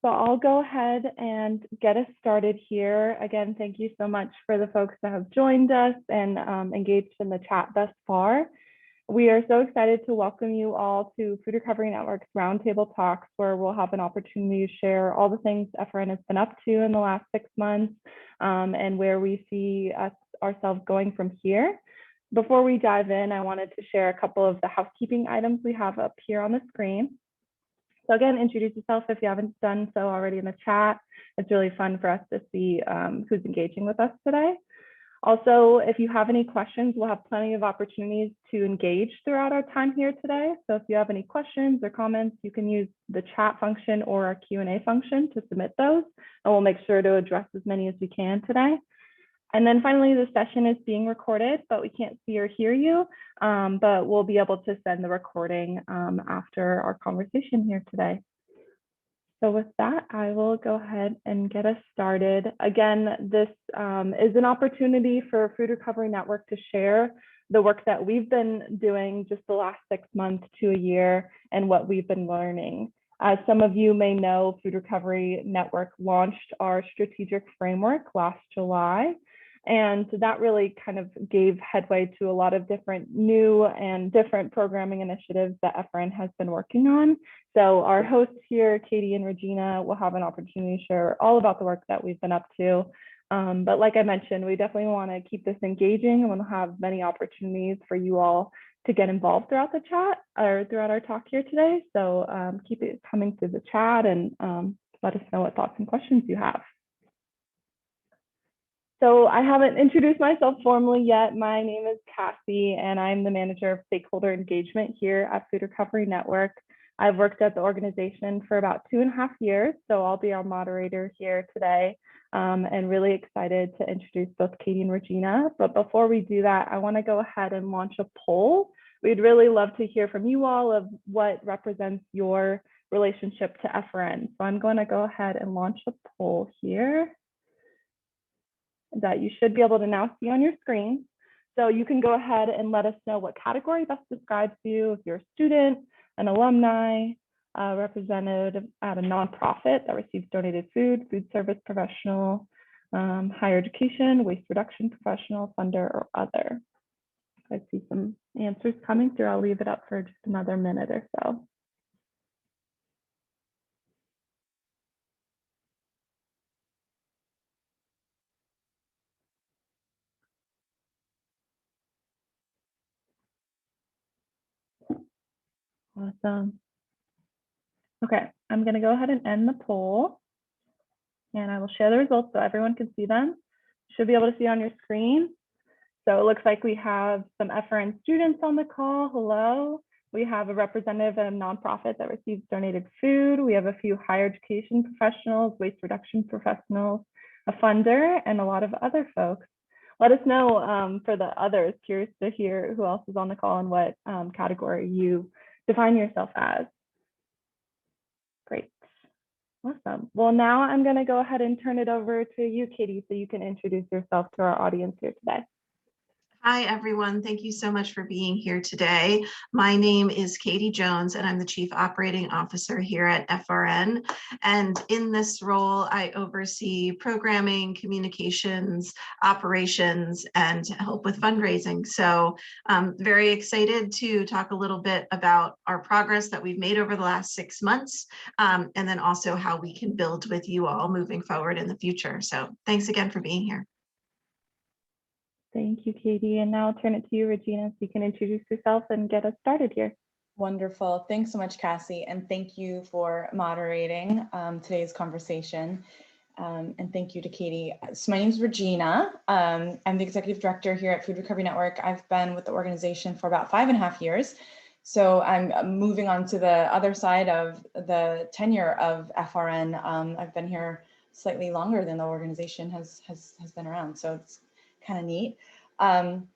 So I'll go ahead and get us started here. Again, thank you so much for the folks that have joined us and engaged in the chat thus far. We are so excited to welcome you all to Food Recovery Network's Roundtable Talks, where we'll have an opportunity to share all the things FRN has been up to in the last 6 months and where we see ourselves going from here. Before we dive in, I wanted to share a couple of the housekeeping items we have up here on the screen. So again, introduce yourself if you haven't done so already in the chat. It's really fun for us to see who's engaging with us today. Also, if you have any questions, we'll have plenty of opportunities to engage throughout our time here today. So if you have any questions or comments, you can use the chat function or our Q&A function to submit those, and we'll make sure to address as many as we can today. And then finally, the session is being recorded, but we can't see or hear you, but we'll be able to send the recording after our conversation here today. So with that, I will go ahead and get us started. Again, this is an opportunity for Food Recovery Network to share the work that we've been doing just the last 6 months to a year and what we've been learning. As some of you may know, Food Recovery Network launched our strategic framework last July. And that really kind of gave headway to a lot of different new and different programming initiatives that FRN has been working on. So our hosts here, Katie and Regina, will have an opportunity to share all about the work that we've been up to. But like I mentioned, we definitely want to keep this engaging and we'll have many opportunities for you all to get involved throughout the chat or throughout our talk here today. So keep it coming through the chat and let us know what thoughts and questions you have. So I haven't introduced myself formally yet. My name is Cassie, and I'm the manager of stakeholder engagement here at Food Recovery Network. I've worked at the organization for about 2.5 years, so I'll be our moderator here today, and really excited to introduce both Katie and Regina. But before we do that, I want to go ahead and launch a poll. We'd really love to hear from you all of what represents your relationship to FRN. So I'm going to go ahead and launch a poll here that you should be able to now see on your screen. So you can go ahead and let us know what category best describes you, if you're a student, an alumni, representative at a nonprofit that receives donated food, food service professional, higher education, waste reduction professional, funder, or other. I see some answers coming through. I'll leave it up for just another minute or so. Awesome. Okay, I'm going to go ahead and end the poll, and I will share the results so everyone can see them. Should be able to see on your screen. So it looks like we have some FRN students on the call. Hello. We have a representative of a nonprofit that receives donated food. We have a few higher education professionals, waste reduction professionals, a funder, and a lot of other folks. Let us know for the others. Curious to hear who else is on the call and what category you define yourself as. Great. Awesome. Well, now I'm going to go ahead and turn it over to you, Katie, so you can introduce yourself to our audience here today. Hi, everyone. Thank you so much for being here today. My name is Katie Jones, and I'm the Chief Operating Officer here at FRN. And in this role, I oversee programming, communications, operations, and help with fundraising. So I'm very excited to talk a little bit about our progress that we've made over the last 6 months, and then also how we can build with you all moving forward in the future. So thanks again for being here. Thank you, Katie. And now I'll turn it to you, Regina, so you can introduce yourself and get us started here. Wonderful. Thanks so much, Cassie. And thank you for moderating today's conversation. And thank you to Katie. So my name is Regina. I'm the executive director here at Food Recovery Network. I've been with the organization for about 5.5 years. So I'm moving on to the other side of the tenure of FRN. I've been here slightly longer than the organization has been around. So it's kind of neat. And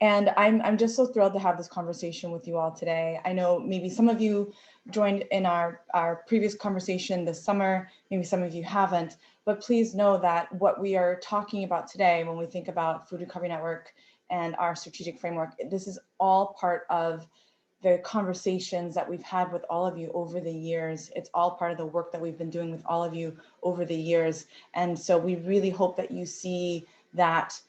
I'm just so thrilled to have this conversation with you all today. I know maybe some of you joined in our previous conversation this summer, maybe some of you haven't, but please know that what we are talking about today, when we think about Food Recovery Network and our strategic framework, this is all part of the conversations that we've had with all of you over the years. It's all part of the work that we've been doing with all of you over the years. And so we really hope that you see that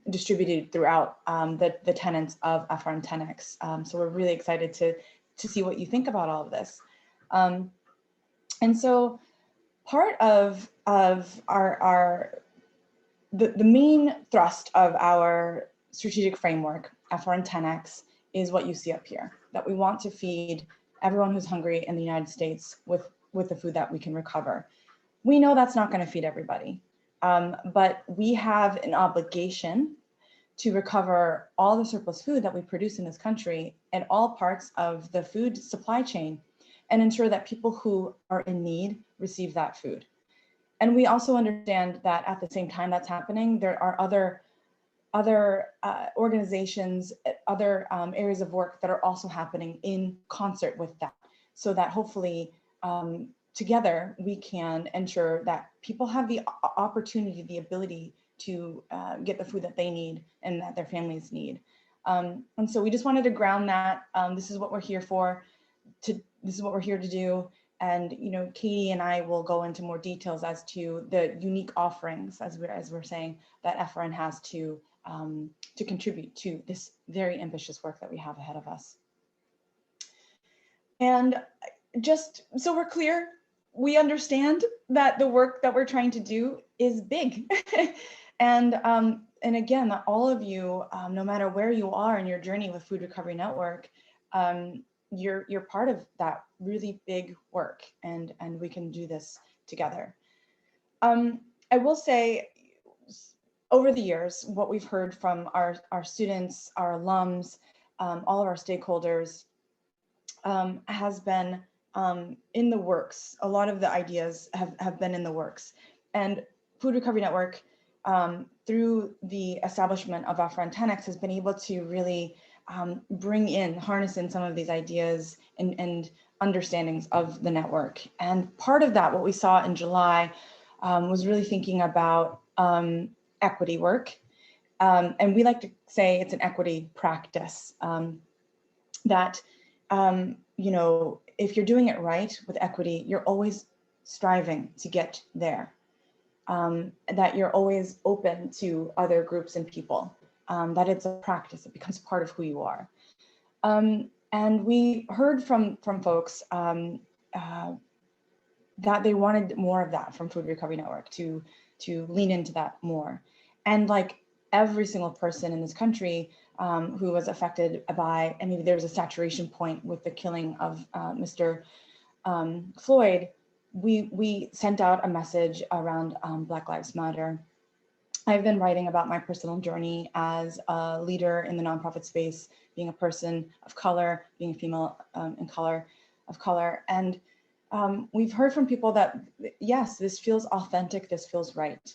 distributed throughout the tenets of FRN 10X. So we're really excited to see what you think about all of this. And so part of the main thrust of our strategic framework, FRN 10X, is what you see up here, that we want to feed everyone who's hungry in the United States with the food that we can recover. We know that's not going to feed everybody, but we have an obligation to recover all the surplus food that we produce in this country and all parts of the food supply chain, and ensure that people who are in need receive that food. And we also understand that at the same time that's happening, there are other organizations, other areas of work that are also happening in concert with that, so that hopefully together we can ensure that people have the opportunity, the ability to get the food that they need and that their families need. And so we just wanted to ground that. This is what we're here for. This is what we're here to do. And Katie and I will go into more details as to the unique offerings, as we're saying, that FRN has to contribute to this very ambitious work that we have ahead of us. And just so we're clear, we understand that the work that we're trying to do is big. And again, that all of you, no matter where you are in your journey with Food Recovery Network, you're part of that really big work, and we can do this together. I will say, over the years, what we've heard from our students, our alums, all of our stakeholders has been in the works. A lot of the ideas have been in the works. And Food Recovery Network, through the establishment of FRN 10X, has been able to really harness in some of these ideas and understandings of the network. And part of that, what we saw in July, was really thinking about equity work. And we like to say it's an equity practice, that, if you're doing it right with equity, you're always striving to get there, that you're always open to other groups and people, that it's a practice, it becomes part of who you are. And we heard from folks that they wanted more of that from Food Recovery Network, to lean into that more. And like every single person in this country who was affected by, I mean, there was a saturation point with the killing of Mr. Floyd, we sent out a message around Black Lives Matter. I've been writing about my personal journey as a leader in the nonprofit space, being a person of color, being a female of color. And we've heard from people that, yes, this feels authentic, this feels right.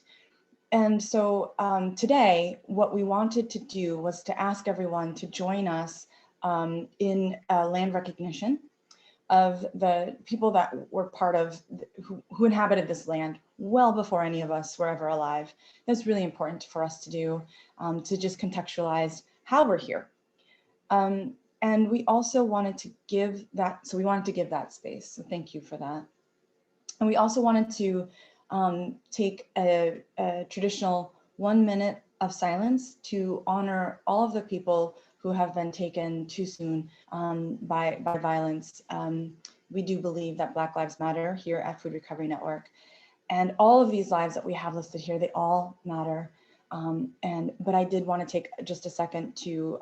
And so today, what we wanted to do was to ask everyone to join us in land recognition of the people that were part of, who inhabited this land well before any of us were ever alive. That's really important for us to do, to just contextualize how we're here. And we also wanted to give that, so we wanted to give that space. So thank you for that. And we also wanted to take a traditional 1 minute of silence to honor all of the people who have been taken too soon by violence. We do believe that Black Lives Matter here at Food Recovery Network. And all of these lives that we have listed here, they all matter. But I did want to take just a second to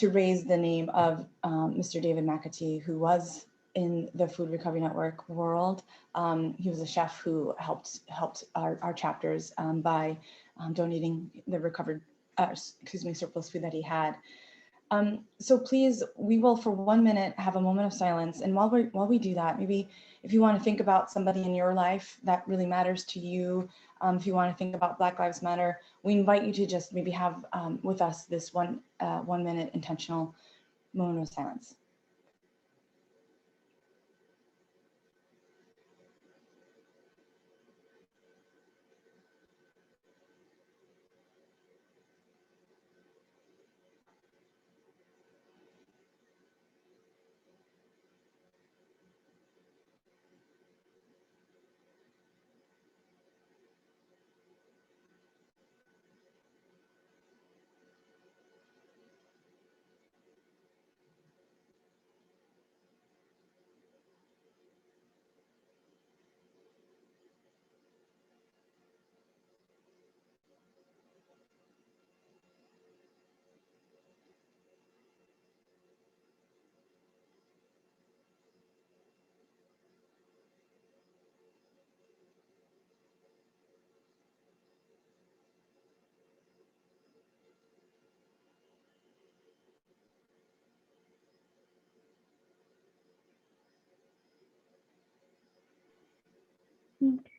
raise the name of Mr. David McAtee, who was in the Food Recovery Network world. He was a chef who helped our chapters by donating the recovered, surplus food that he had. So please, we will for 1 minute have a moment of silence. And while we do that, maybe if you want to think about somebody in your life that really matters to you, if you want to think about Black Lives Matter, we invite you to just maybe have with us this 1 minute intentional moment of silence.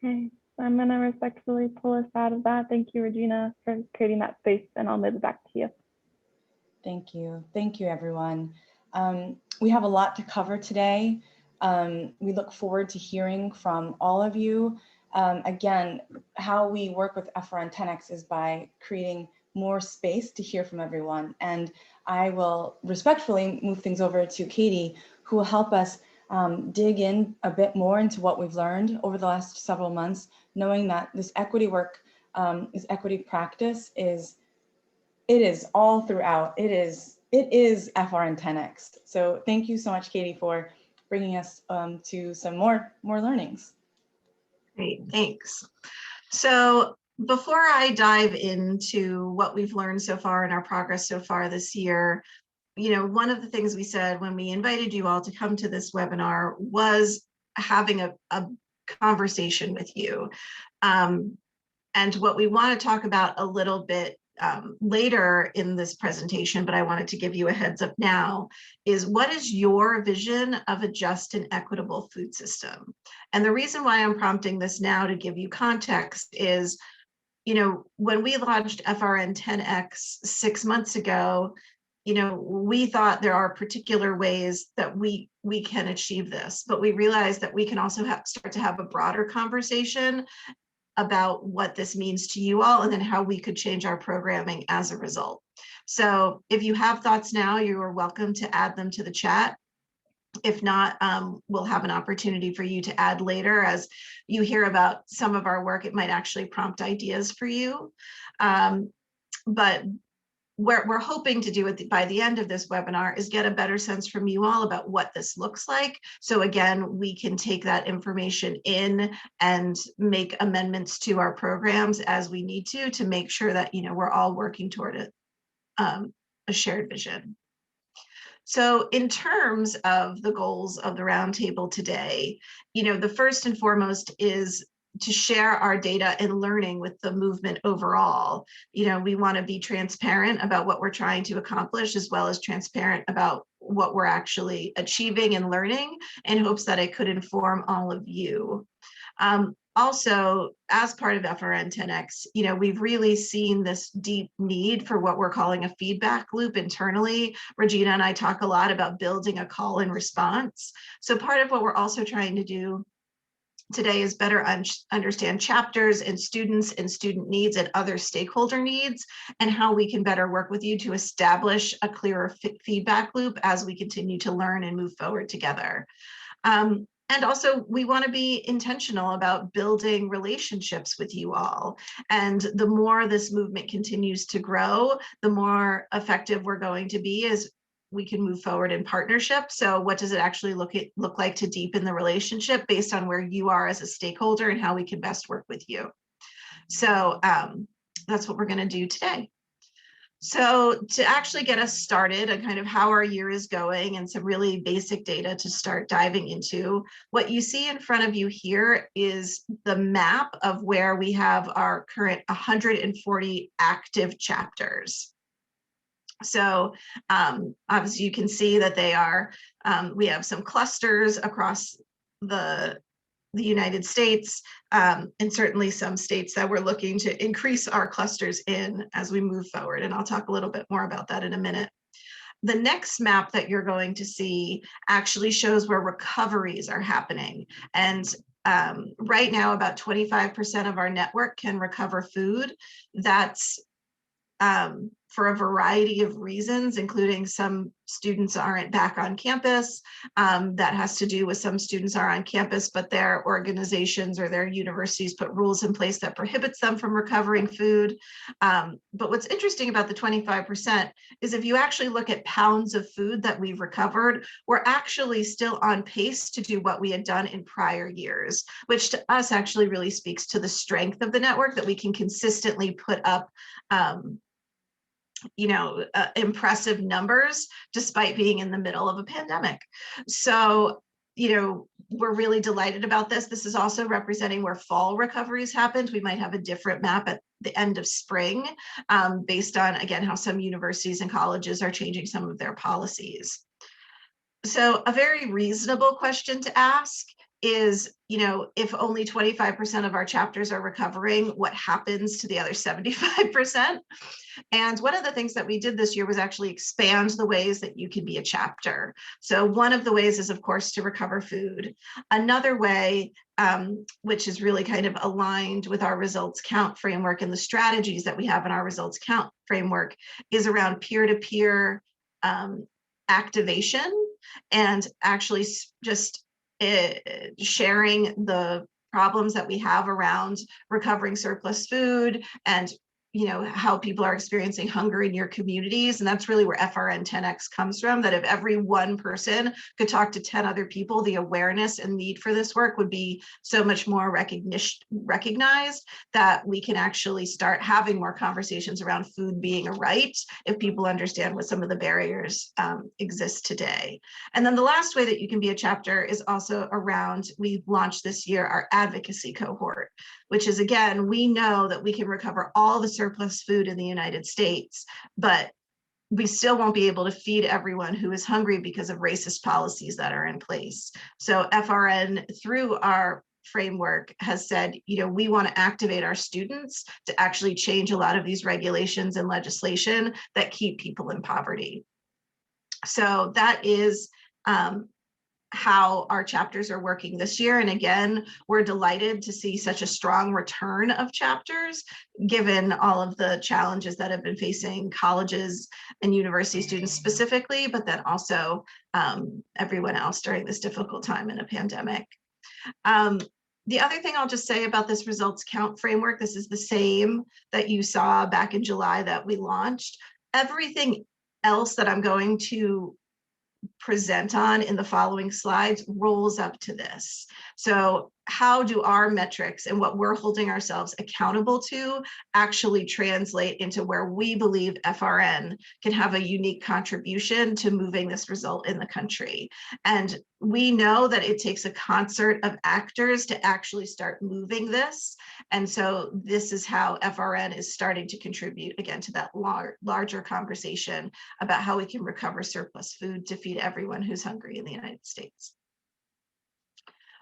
Okay, so I'm going to respectfully pull us out of that. Thank you, Regina, for creating that space, and I'll move it back to you. Thank you. Thank you, everyone. We have a lot to cover today. We look forward to hearing from all of you. Again, how we work with FRN 10X is by creating more space to hear from everyone. And I will respectfully move things over to Katie, who will help us dig in a bit more into what we've learned over the last several months, knowing that this equity work, this equity practice it is all throughout. It is FRN 10X. So thank you so much, Katie, for bringing us to some more learnings. Great, thanks. So before I dive into what we've learned so far and our progress so far this year, one of the things we said when we invited you all to come to this webinar was having a conversation with you. And what we want to talk about a little bit later in this presentation, but I wanted to give you a heads up now, is what is your vision of a just and equitable food system? And the reason why I'm prompting this now to give you context is, when we launched FRN 10X 6 months ago, we thought there are particular ways that we can achieve this, but we realized that we can also start to have a broader conversation about what this means to you all and then how we could change our programming as a result. So if you have thoughts now, you are welcome to add them to the chat. If not, we'll have an opportunity for you to add later. As you hear about some of our work, it might actually prompt ideas for you. But we're hoping to do it by the end of this webinar is get a better sense from you all about what this looks like. So again, we can take that information in and make amendments to our programs as we need to make sure that, we're all working toward a shared vision. So in terms of the goals of the roundtable today, the first and foremost is to share our data and learning with the movement overall. We want to be transparent about what we're trying to accomplish, as well as transparent about what we're actually achieving and learning, in hopes that it could inform all of you. Also, as part of FRN 10X, we've really seen this deep need for what we're calling a feedback loop internally. Regina and I talk a lot about building a call and response. So part of what we're also trying to do today is better understand chapters and students and student needs and other stakeholder needs, and how we can better work with you to establish a clearer feedback loop as we continue to learn and move forward together. And also, we want to be intentional about building relationships with you all. And the more this movement continues to grow, the more effective we're going to be as we can move forward in partnership. So what does it actually look like to deepen the relationship based on where you are as a stakeholder and how we can best work with you? So that's what we're going to do today. So to actually get us started and kind of how our year is going and some really basic data to start diving into, what you see in front of you here is the map of where we have our current 140 active chapters. So obviously you can see that they are, we have some clusters across the United States, and certainly some states that we're looking to increase our clusters in as we move forward. And I'll talk a little bit more about that in a minute. The next map that you're going to see actually shows where recoveries are happening. And right now, about 25% of our network can recover food. That's for a variety of reasons, including some students aren't back on campus. That has to do with some students are on campus, but their organizations or their universities put rules in place that prohibits them from recovering food. But what's interesting about the 25% is if you actually look at pounds of food that we've recovered, we're actually still on pace to do what we had done in prior years, which to us actually really speaks to the strength of the network, that we can consistently put up impressive numbers despite being in the middle of a pandemic. So, we're really delighted about this. This is also representing where fall recoveries happened. We might have a different map at the end of spring, based on, again, how some universities and colleges are changing some of their policies. So a very reasonable question to ask is, if only 25% of our chapters are recovering, what happens to the other 75%? And one of the things that we did this year was actually expand the ways that you can be a chapter. So one of the ways is, of course, to recover food. Another way, which is really kind of aligned with our results count framework and the strategies that we have in our results count framework, is around peer-to-peer activation, and actually just sharing the problems that we have around recovering surplus food, and how people are experiencing hunger in your communities. And that's really where FRN 10X comes from, that if every one person could talk to 10 other people, the awareness and need for this work would be so much more recognized, that we can actually start having more conversations around food being a right if people understand what some of the barriers exist today. And then the last way that you can be a chapter is also around, we've launched this year our advocacy cohort, which is, again, we know that we can recover all the surplus food in the United States, but we still won't be able to feed everyone who is hungry because of racist policies that are in place. So FRN, through our framework, has said, we want to activate our students to actually change a lot of these regulations and legislation that keep people in poverty. So that is how our chapters are working this year. And again, we're delighted to see such a strong return of chapters, given all of the challenges that have been facing colleges and university students specifically, but then also everyone else during this difficult time in a pandemic. The other thing I'll just say about this results count framework, this is the same that you saw back in July that we launched. Everything else that I'm going to present on in the following slides rolls up to this. So how do our metrics and what we're holding ourselves accountable to actually translate into where we believe FRN can have a unique contribution to moving this result in the country? And we know that it takes a concert of actors to actually start moving this. And so this is how FRN is starting to contribute, again, to that larger conversation about how we can recover surplus food to feed everyone who's hungry in the United States.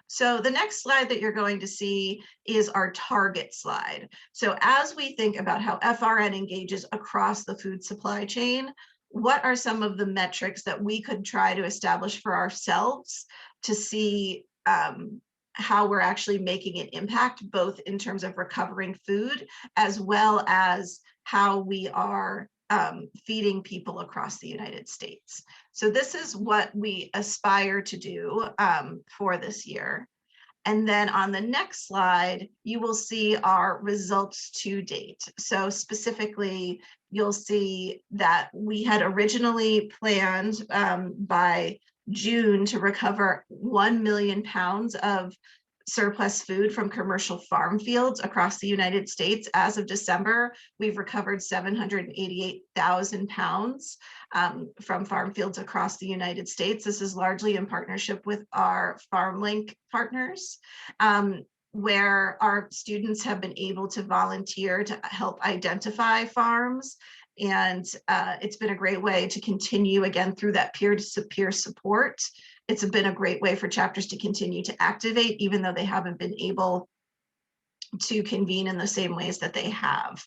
So the next slide that you're going to see is our target slide. So as we think about how FRN engages across the food supply chain, what are some of the metrics that we could try to establish for ourselves to see how we're actually making an impact, both in terms of recovering food, as well as how we are feeding people across the United States. So this is what we aspire to do for this year. And then on the next slide, you will see our results to date. So specifically, you'll see that we had originally planned by June to recover 1 million pounds of surplus food from commercial farm fields across the United States. As of December, we've recovered 788,000 pounds from farm fields across the United States. This is largely in partnership with our FarmLink partners, where our students have been able to volunteer to help identify farms. And it's been a great way to continue, again, through that peer-to-peer support. It's been a great way for chapters to continue to activate, even though they haven't been able to convene in the same ways that they have.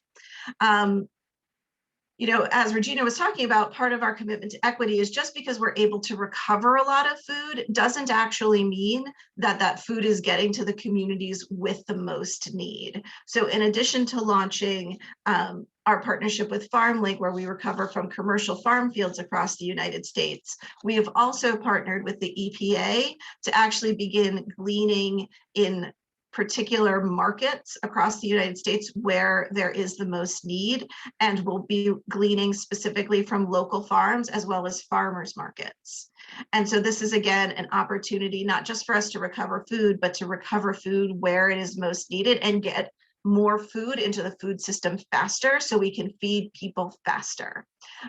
As Regina was talking about, part of our commitment to equity is just because we're able to recover a lot of food doesn't actually mean that that food is getting to the communities with the most need. So in addition to launching our partnership with FarmLink, where we recover from commercial farm fields across the United States, we have also partnered with the EPA to actually begin gleaning in particular markets across the United States where there is the most need, and we'll be gleaning specifically from local farms as well as farmers markets. And so this is, again, an opportunity not just for us to recover food, but to recover food where it is most needed and get more food into the food system faster so we can feed people faster.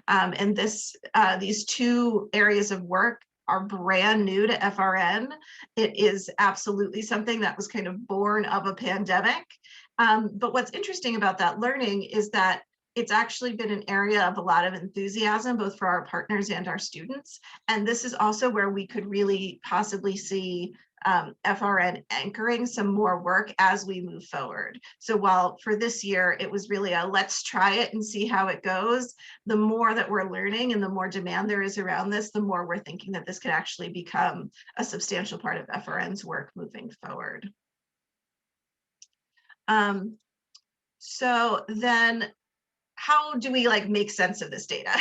And these two areas of work are brand new to FRN. It is absolutely something that was kind of born of a pandemic. But what's interesting about that learning is that it's actually been an area of a lot of enthusiasm, both for our partners and our students. And this is also where we could really possibly see FRN anchoring some more work as we move forward. So while for this year, it was really a let's try it and see how it goes, the more that we're learning and the more demand there is around this, the more we're thinking that this could actually become a substantial part of FRN's work moving forward. So then how do we make sense of this data?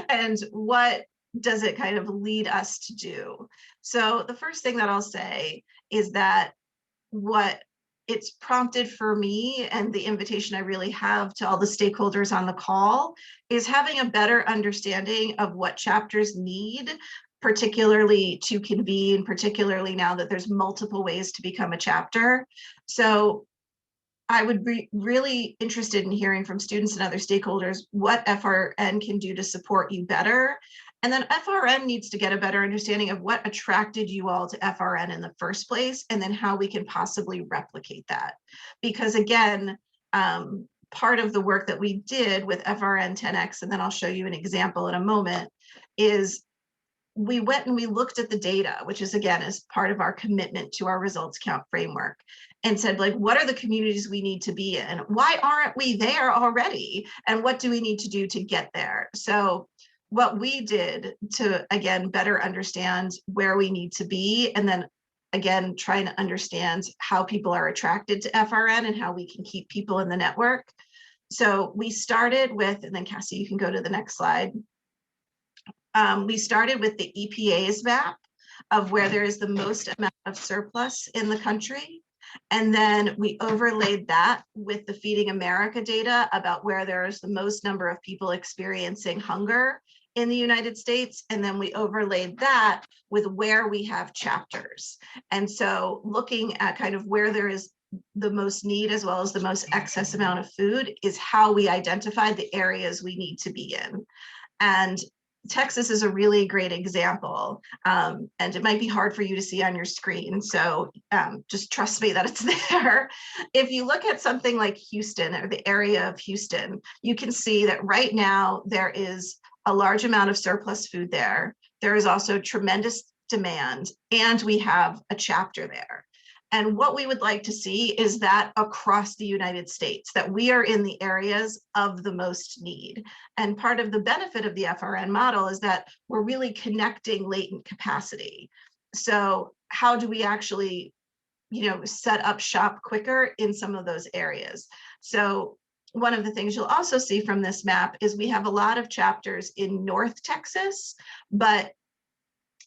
And what does it kind of lead us to do? So the first thing that I'll say is that what it's prompted for me, and the invitation I really have to all the stakeholders on the call, is having a better understanding of what chapters need, particularly to convene, particularly now that there's multiple ways to become a chapter. So I would be really interested in hearing from students and other stakeholders what FRN can do to support you better. And then FRN needs to get a better understanding of what attracted you all to FRN in the first place, and then how we can possibly replicate that. Because again, part of the work that we did with FRN 10X, and then I'll show you an example in a moment, is we went and we looked at the data, which is again, as part of our commitment to our results count framework, and said, what are the communities we need to be in? Why aren't we there already? And what do we need to do to get there? So what we did to, again, better understand where we need to be, and then again, trying to understand how people are attracted to FRN and how we can keep people in the network. So we started with, and then Cassie, you can go to the next slide. We started with the EPA's map of where there is the most amount of surplus in the country. And then we overlaid that with the Feeding America data about where there is the most number of people experiencing hunger in the United States. And then we overlaid that with where we have chapters. And so looking at kind of where there is the most need as well as the most excess amount of food is how we identified the areas we need to be in. And Texas is a really great example, and it might be hard for you to see on your screen, so just trust me that it's there. If you look at something like Houston, or the area of Houston, you can see that right now there is a large amount of surplus food there. There is also tremendous demand, and we have a chapter there. And what we would like to see is that across the United States, that we are in the areas of the most need. And part of the benefit of the FRN model is that we're really connecting latent capacity. So how do we actually, set up shop quicker in some of those areas? So one of the things you'll also see from this map is we have a lot of chapters in North Texas, but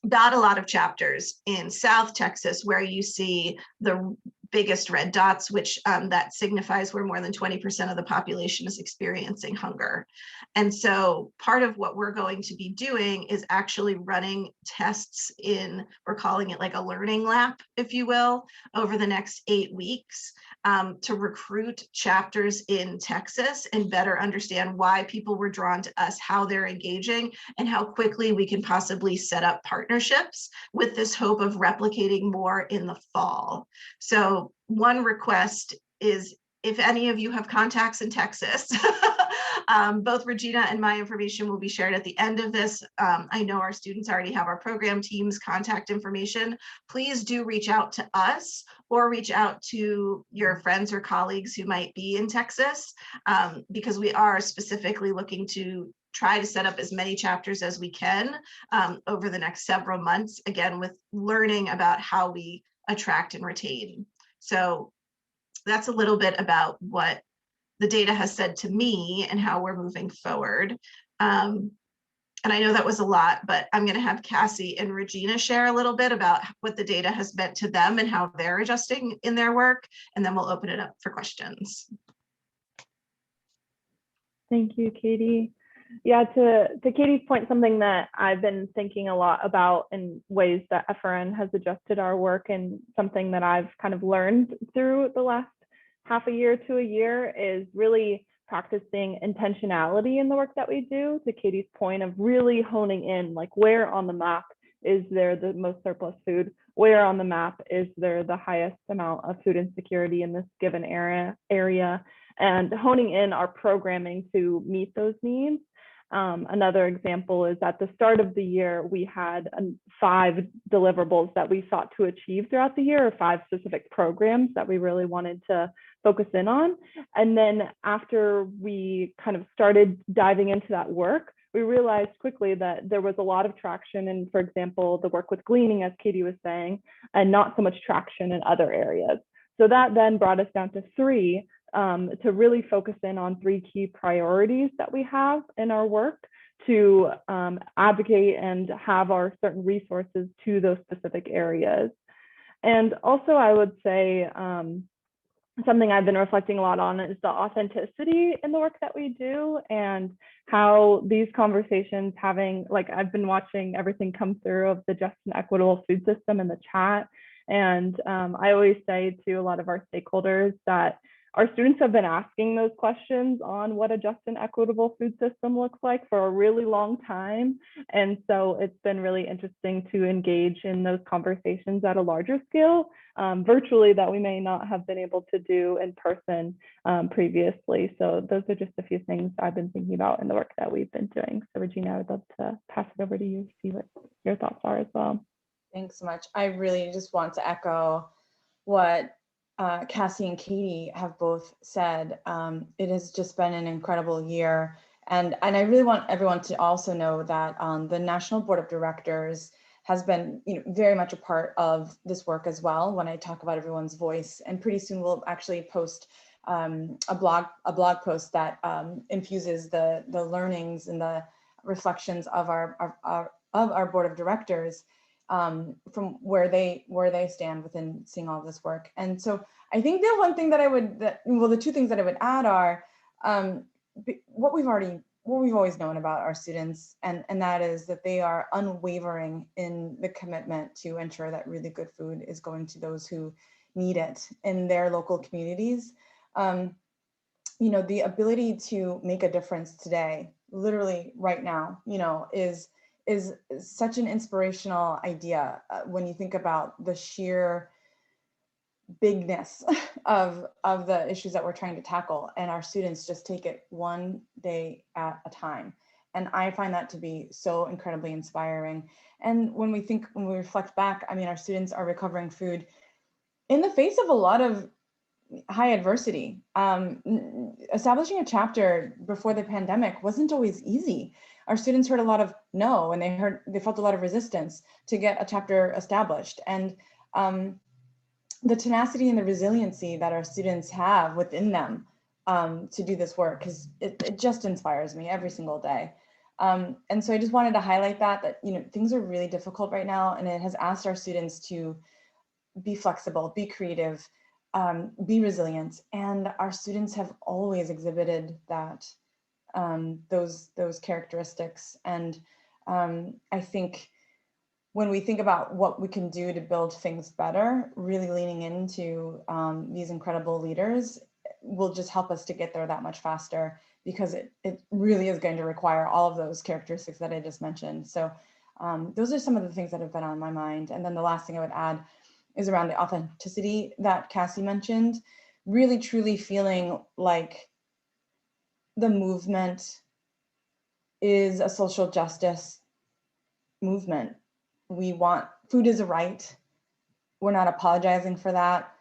not a lot of chapters in South Texas, where you see the biggest red dots, which that signifies where more than 20% of the population is experiencing hunger. And so part of what we're going to be doing is actually running tests in, we're calling it like a learning lap, if you will, over the next 8 weeks to recruit chapters in Texas and better understand why people were drawn to us, how they're engaging, and how quickly we can possibly set up partnerships with this hope of replicating more in the fall. So one request is, if any of you have contacts in Texas, both Regina and my information will be shared at the end of this. I know our students already have our program team's contact information. Please do reach out to us or reach out to your friends or colleagues who might be in Texas, because we are specifically looking to try to set up as many chapters as we can over the next several months, again, with learning about how we attract and retain. So that's a little bit about what the data has said to me and how we're moving forward. And I know that was a lot, but I'm going to have Cassie and Regina share a little bit about what the data has meant to them and how they're adjusting in their work, and then we'll open it up for questions. Thank you, Katie. Yeah, to Katie's point, something that I've been thinking a lot about in ways that FRN has adjusted our work, and something that I've kind of learned through the last half a year to a year, is really practicing intentionality in the work that we do. To Katie's point of really honing in, like, where on the map is there the most surplus food? Where on the map is there the highest amount of food insecurity in this given area? And honing in our programming to meet those needs. Another example is at the start of the year, we had 5 deliverables that we sought to achieve throughout the year, or 5 specific programs that we really wanted to focus in on. And then after we kind of started diving into that work, we realized quickly that there was a lot of traction in, for example, the work with gleaning, as Katie was saying, and not so much traction in other areas. So that then brought us down to 3 to really focus in on 3 key priorities that we have in our work to advocate and have our certain resources to those specific areas. And also, I would say something I've been reflecting a lot on is the authenticity in the work that we do, and how these conversations I've been watching everything come through of the just and equitable food system in the chat. And I always say to a lot of our stakeholders that our students have been asking those questions on what a just and equitable food system looks like for a really long time. And so it's been really interesting to engage in those conversations at a larger scale, virtually, that we may not have been able to do in person previously. So those are just a few things I've been thinking about in the work that we've been doing. So Regina, I would love to pass it over to you, see what your thoughts are as well. Thanks so much. I really just want to echo what Cassie and Katie have both said. It has just been an incredible year. And I really want everyone to also know that the National Board of Directors has been very much a part of this work as well, when I talk about everyone's voice. And pretty soon we'll actually post a blog post that infuses the learnings and the reflections of our Board of Directors from where they stand within seeing all of this work. And so I think the one thing that the 2 things that I would add are what we've always known about our students, and that is that they are unwavering in the commitment to ensure that really good food is going to those who need it in their local communities. The ability to make a difference today, literally right now, is such an inspirational idea when you think about the sheer bigness of the issues that we're trying to tackle, and our students just take it one day at a time. And I find that to be so incredibly inspiring. And when we reflect back, our students are recovering food in the face of a lot of high adversity. Establishing a chapter before the pandemic wasn't always easy. Our students heard a lot of no, and they felt a lot of resistance to get a chapter established. And the tenacity and the resiliency that our students have within them to do this work, because it just inspires me every single day. And so I just wanted to highlight that things are really difficult right now, and it has asked our students to be flexible, be creative, be resilient. And our students have always exhibited that, those characteristics. And I think when we think about what we can do to build things better, really leaning into these incredible leaders will just help us to get there that much faster, because it really is going to require all of those characteristics that I just mentioned. So those are some of the things that have been on my mind. And then the last thing I would add is around the authenticity that Cassie mentioned, really truly feeling like the movement is a social justice movement. We want food is a right. We're not apologizing for that.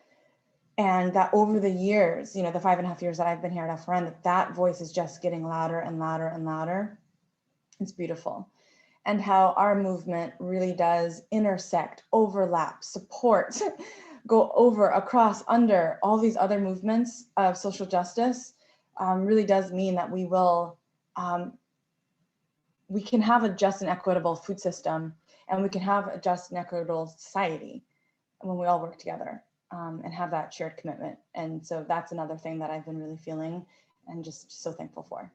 And that over the years, the 5.5 years that I've been here at FRN, that voice is just getting louder and louder and louder. It's beautiful. And how our movement really does intersect, overlap, support, go over, across, under all these other movements of social justice, really does mean that we can have a just and equitable food system, and we can have a just and equitable society when we all work together and have that shared commitment. And so that's another thing that I've been really feeling and just so thankful for.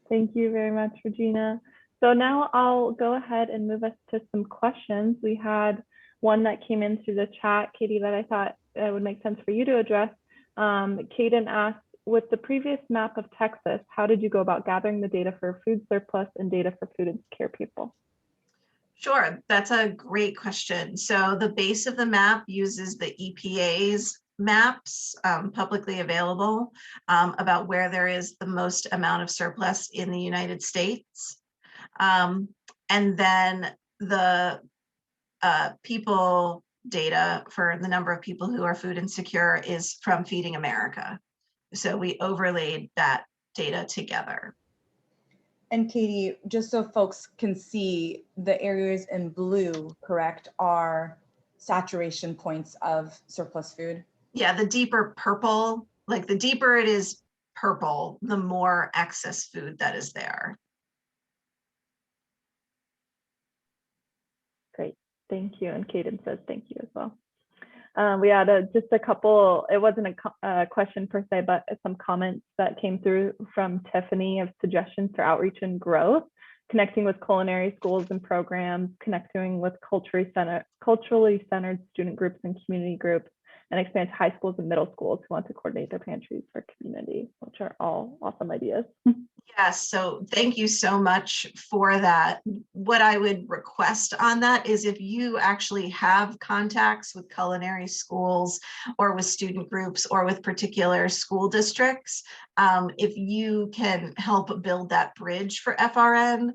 Thank you very much, Regina. So now I'll go ahead and move us to some questions. We had one that came in through the chat, Katie, that I thought it would make sense for you to address. Kaden asked, with the previous map of Texas, how did you go about gathering the data for food surplus and data for food insecure people? Sure, that's a great question. So the base of the map uses the EPA's maps publicly available about where there is the most amount of surplus in the United States. And then the people data for the number of people who are food insecure is from Feeding America. So we overlaid that data together. And Katie, just so folks can see, the areas in blue, correct, are saturation points of surplus food? Yeah, the deeper purple, like the deeper it is purple, the more excess food that is there. Great, thank you. And Kaden says thank you as well. We had just a couple, it wasn't a question per se, but some comments that came through from Tiffany of suggestions for outreach and growth, connecting with culinary schools and programs, connecting with culturally centered student groups and community groups, and expand to high schools and middle schools who want to coordinate their pantries for community, which are all awesome ideas. Yes, so thank you so much for that. What I would request on that is if you actually have contacts with culinary schools or with student groups or with particular school districts, if you can help build that bridge for FRN.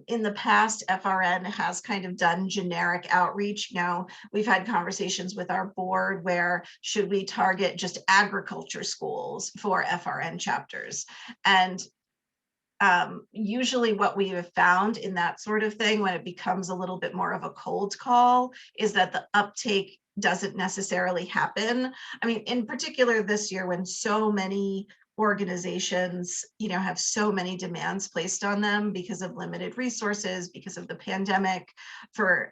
In the past, FRN has kind of done generic outreach. Now, we've had conversations with our board where should we target just agriculture schools for FRN chapters? And usually what we have found in that sort of thing, when it becomes a little bit more of a cold call, is that the uptake doesn't necessarily happen. I mean, in particular this year, when so many organizations, have so many demands placed on them because of limited resources, because of the pandemic, for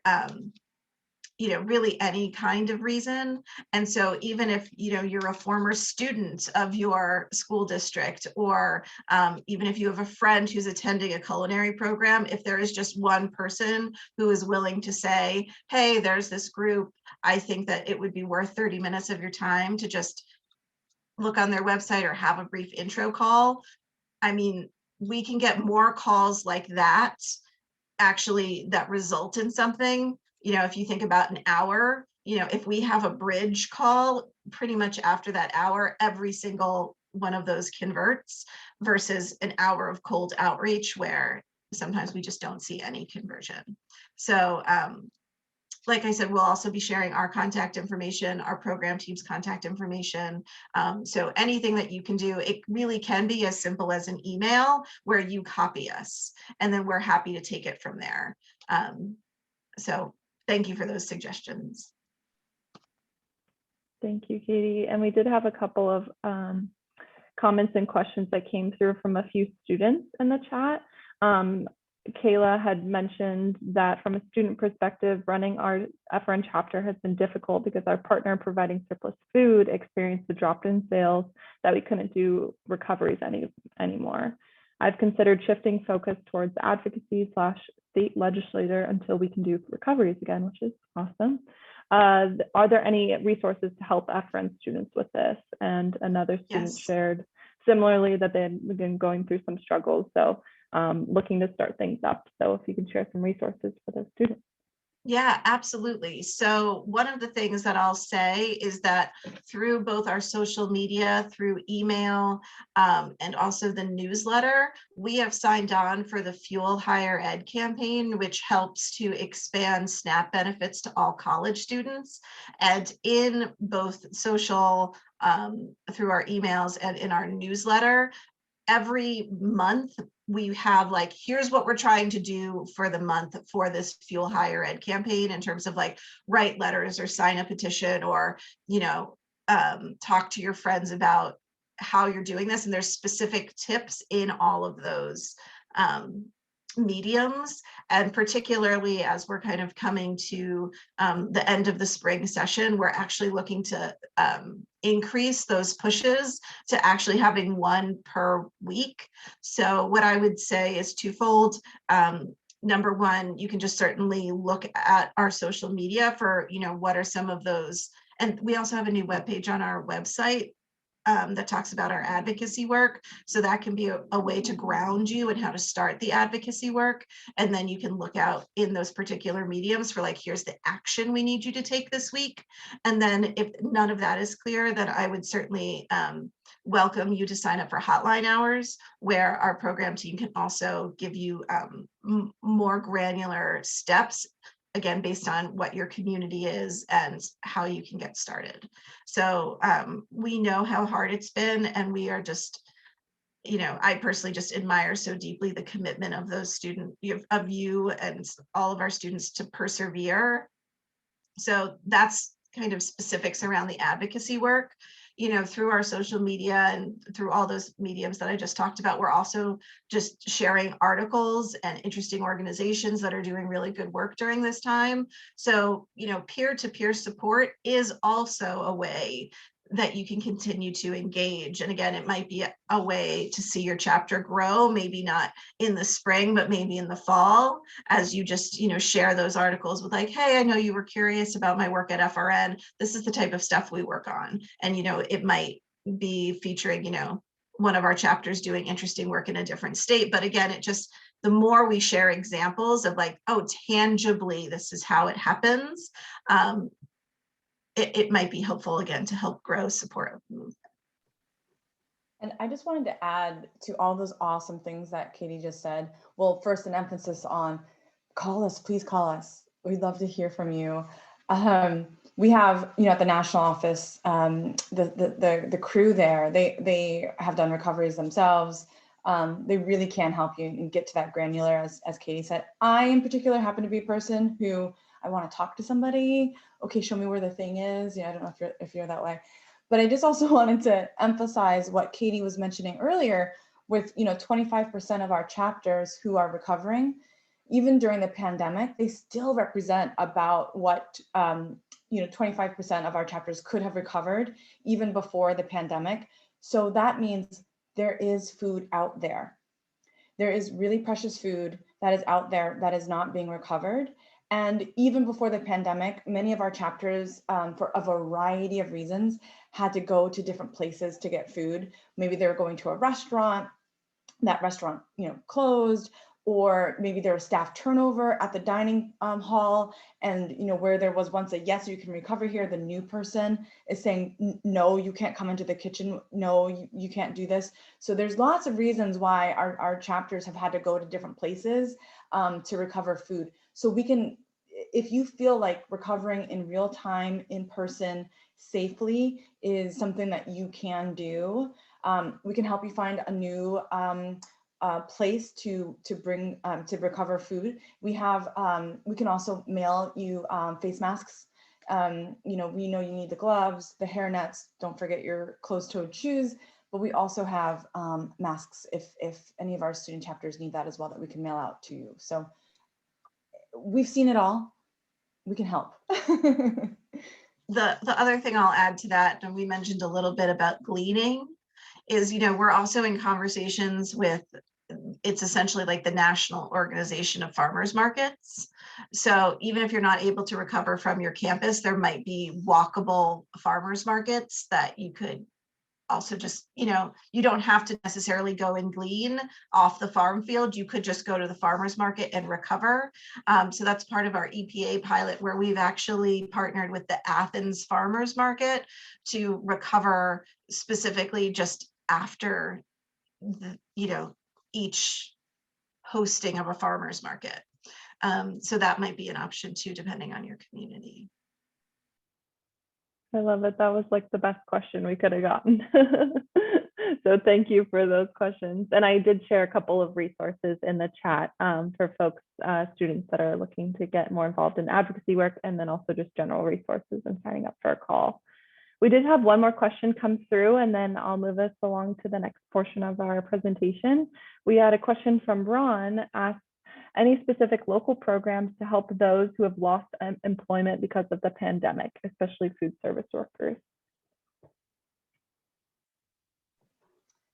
really any kind of reason. And so even if, you're a former student of your school district, or even if you have a friend who's attending a culinary program, if there is just one person who is willing to say, hey, there's this group, I think that it would be worth 30 minutes of your time to just look on their website or have a brief intro call. I mean, we can get more calls like that, actually, that result in something. If you think about an hour, if we have a bridge call, pretty much after that hour, every single one of those converts, versus an hour of cold outreach where sometimes we just don't see any conversion. So like I said, we'll also be sharing our contact information, our program team's contact information. So anything that you can do, it really can be as simple as an email where you copy us, and then we're happy to take it from there. So thank you for those suggestions. Thank you, Katie. And we did have a couple of comments and questions that came through from a few students in the chat. Kayla had mentioned that from a student perspective, running our FRN chapter has been difficult because our partner providing surplus food experienced a drop in sales that we couldn't do recoveries anymore. I've considered shifting focus towards advocacy/state legislator until we can do recoveries again, which is awesome. Are there any resources to help FRN students with this? And another student shared similarly that they've been going through some struggles. So looking to start things up. So if you can share some resources for those students. Yeah, absolutely. So one of the things that I'll say is that through both our social media, through email, and also the newsletter, we have signed on for the Fuel Higher Ed campaign, which helps to expand SNAP benefits to all college students. And in both social, through our emails and in our newsletter, every month we have here's what we're trying to do for the month for this Fuel Higher Ed campaign, in terms of write letters or sign a petition, or talk to your friends about how you're doing this. And there's specific tips in all of those mediums. And particularly as we're kind of coming to the end of the spring session, we're actually looking to increase those pushes to actually having one per week. So what I would say is twofold. Number one, you can just certainly look at our social media for, what are some of those. And we also have a new webpage on our website that talks about our advocacy work. So that can be a way to ground you in how to start the advocacy work. And then you can look out in those particular mediums for like, here's the action we need you to take this week. And then if none of that is clear, then I would certainly welcome you to sign up for hotline hours, where our program team can also give you more granular steps, again, based on what your community is and how you can get started. So we know how hard it's been, and we are just, I personally just admire so deeply the commitment of those of you and all of our students to persevere. So that's kind of specifics around the advocacy work. Through our social media and through all those mediums that I just talked about, we're also just sharing articles and interesting organizations that are doing really good work during this time. So, peer-to-peer support is also a way that you can continue to engage. And again, it might be a way to see your chapter grow, maybe not in the spring, but maybe in the fall, as you just, share those articles with like, hey, I know you were curious about my work at FRN. This is the type of stuff we work on. And, it might be featuring, one of our chapters doing interesting work in a different state. But again, the more we share examples of like, oh, tangibly, this is how it happens, it might be helpful again to help grow support of the movement. And I just wanted to add to all those awesome things that Katie just said. Well, first, an emphasis on call us, please call us. We'd love to hear from you. We have, at the national office, the crew there, they have done recoveries themselves. They really can help you and get to that granular, as Katie said. I, in particular, happen to be a person who I want to talk to somebody. Okay, show me where the thing is. I don't know if you're that way. But I just also wanted to emphasize what Katie was mentioning earlier with, 25% of our chapters who are recovering. Even during the pandemic, they still represent about what, 25% of our chapters could have recovered even before the pandemic. So that means there is food out there. There is really precious food that is out there that is not being recovered. And even before the pandemic, many of our chapters, for a variety of reasons, had to go to different places to get food. Maybe they were going to a restaurant, that restaurant, closed, or maybe there was staff turnover at the dining hall, and where there was once a yes, you can recover here, the new person is saying, no, you can't come into the kitchen, no, you can't do this. So there's lots of reasons why our chapters have had to go to different places to recover food. So we can, if you feel like recovering in real time, in person, safely is something that you can do, we can help you find a new place to bring to recover food. We have we can also mail you face masks. We know you need the gloves, the hair nets. Don't forget your closed-toed shoes. But we also have masks if any of our student chapters need that as well, that we can mail out to you. So we've seen it all. We can help. The other thing I'll add to that, and we mentioned a little bit about gleaning, is, we're also in conversations with, it's essentially like the National Organization of Farmers Markets. So even if you're not able to recover from your campus, there might be walkable farmers markets that you could also just, you don't have to necessarily go and glean off the farm field. You could just go to the farmers market and recover. So that's part of our EPA pilot, where we've actually partnered with the Athens Farmers Market to recover specifically just after each hosting of a farmers market. So that might be an option too, depending on your community. I love it. That was like the best question we could have gotten. So thank you for those questions. And I did share a couple of resources in the chat for folks, students that are looking to get more involved in advocacy work, and then also just general resources and signing up for a call. We did have one more question come through, and then I'll move us along to the next portion of our presentation. We had a question from Ron, asked, any specific local programs to help those who have lost employment because of the pandemic, especially food service workers?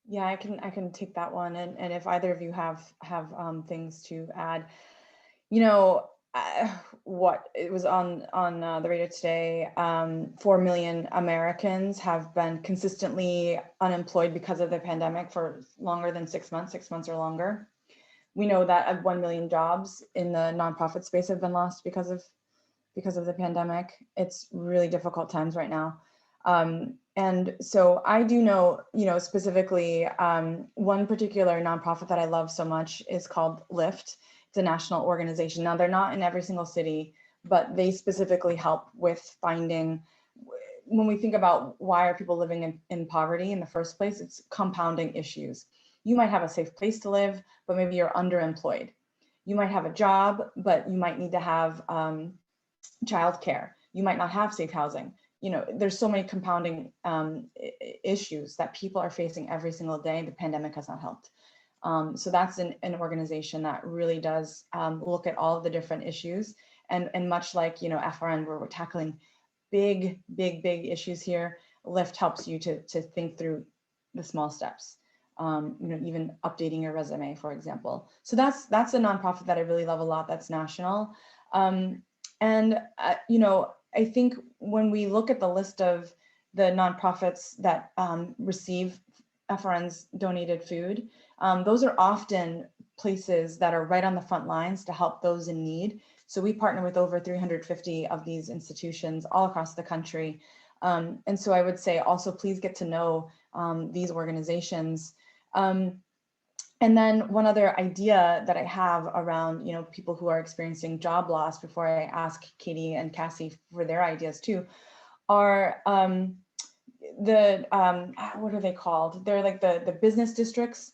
Yeah, I can take that one. And if either of you have things to add, what it was on the radio today, 4 million Americans have been consistently unemployed because of the pandemic for longer than 6 months or longer. We know that 1 million jobs in the nonprofit space have been lost because of the pandemic. It's really difficult times right now. And so I do know, specifically, one particular nonprofit that I love so much is called Lyft. It's a national organization. Now, they're not in every single city, but they specifically help with finding, when we think about why are people living in poverty in the first place, it's compounding issues. You might have a safe place to live, but maybe you're underemployed. You might have a job, but you might need to have childcare. You might not have safe housing. There's so many compounding issues that people are facing every single day. The pandemic has not helped. So that's an organization that really does look at all of the different issues, and much like FRN, where we're tackling big issues here, Lyft helps you to think through the small steps. Even updating your resume, for example. So that's a nonprofit that I really love a lot. That's national, and I think when we look at the list of the nonprofits that receive FRN's donated food, those are often places that are right on the front lines to help those in need. So we partner with over 350 of these institutions all across the country. And so I would say also please get to know these organizations. And then one other idea that I have around, people who are experiencing job loss, before I ask Katie and Cassie for their ideas too, are what are they called? They're like the business districts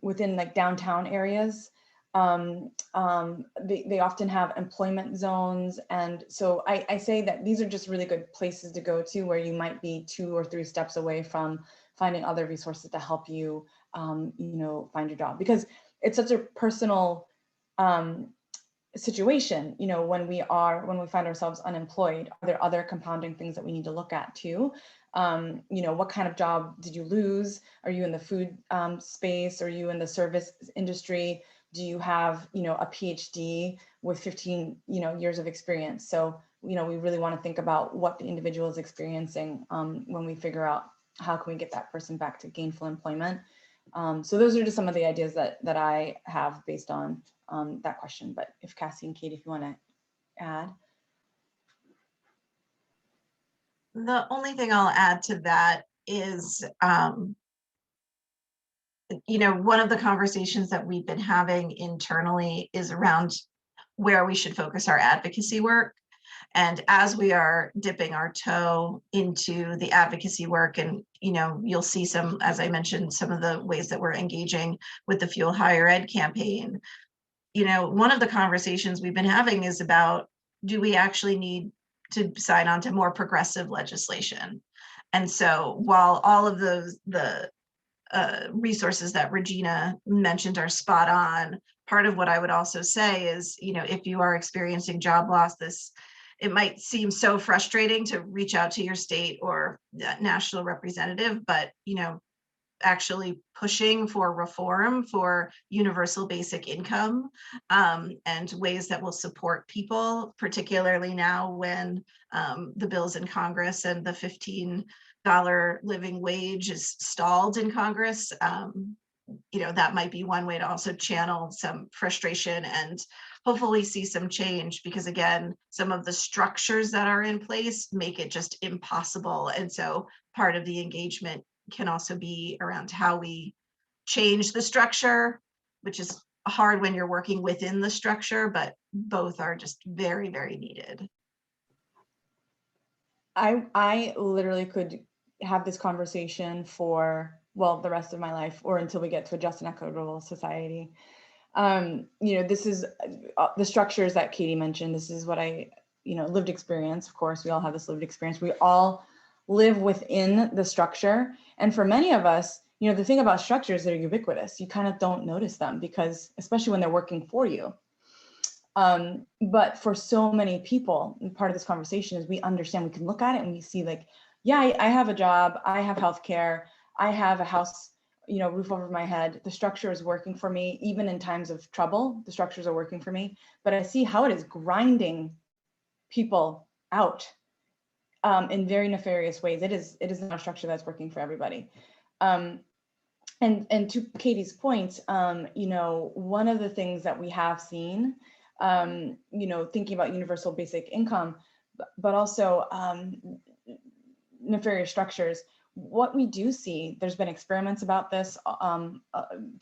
within like downtown areas. They often have employment zones. And so I say that these are just really good places to go to, where you might be 2 or 3 steps away from finding other resources to help you, find your job, because it's such a personal situation. When we find ourselves unemployed, are there other compounding things that we need to look at too? What kind of job did you lose? Are you in the food space? Are you in the service industry? Do you have, a PhD with 15, years of experience? So, we really want to think about what the individual is experiencing when we figure out how can we get that person back to gainful employment. So those are just some of the ideas that I have based on that question. But if Cassie and Kate, if you want to add. The only thing I'll add to that is, one of the conversations that we've been having internally is around where we should focus our advocacy work. And as we are dipping our toe into the advocacy work, and you'll see some, as I mentioned, some of the ways that we're engaging with the Fuel Higher Ed campaign. One of the conversations we've been having is about, do we actually need to sign on to more progressive legislation? And so while all of the resources that Regina mentioned are spot on, part of what I would also say is, if you are experiencing job loss, it might seem so frustrating to reach out to your state or national representative, but actually pushing for reform for universal basic income and ways that will support people, particularly now when the bills in Congress and the $15 living wage is stalled in Congress. That might be one way to also channel some frustration and hopefully see some change, because again, some of the structures that are in place make it just impossible. And so part of the engagement can also be around how we change the structure, which is hard when you're working within the structure, but both are just very, very needed. I literally could have this conversation for, the rest of my life, or until we get to a just and equitable society. This is the structures that Katie mentioned. This is what I, lived experience. Of course, we all have this lived experience. We all live within the structure. And for many of us, the thing about structures, they're ubiquitous. You kind of don't notice them, because especially when they're working for you. But for so many people, and part of this conversation is we understand, we can look at it and we see like, yeah, I have a job, I have healthcare, I have a house, roof over my head. The structure is working for me, even in times of trouble. The structures are working for me, but I see how it is grinding people out in very nefarious ways. It is not a structure that's working for everybody. And to Katie's point, one of the things that we have seen, thinking about universal basic income, but also nefarious structures, what we do see, there's been experiments about this time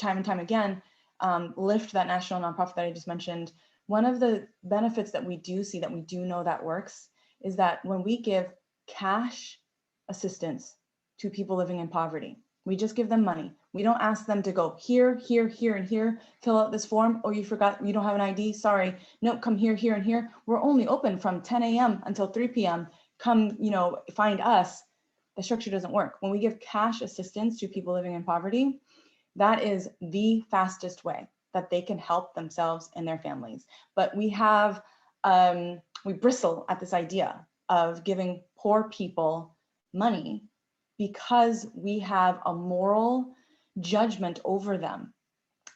and time again. Lyft, that national nonprofit that I just mentioned, one of the benefits that we do see, that we do know that works, is that when we give cash assistance to people living in poverty, we just give them money. We don't ask them to go here, here, here, and here, fill out this form. Oh, you forgot, you don't have an ID, sorry. Nope, come here, here, and here. We're only open from 10 a.m. until 3 p.m. Come, find us. The structure doesn't work. When we give cash assistance to people living in poverty, that is the fastest way that they can help themselves and their families. But we have, we bristle at this idea of giving poor people money because we have a moral judgment over them,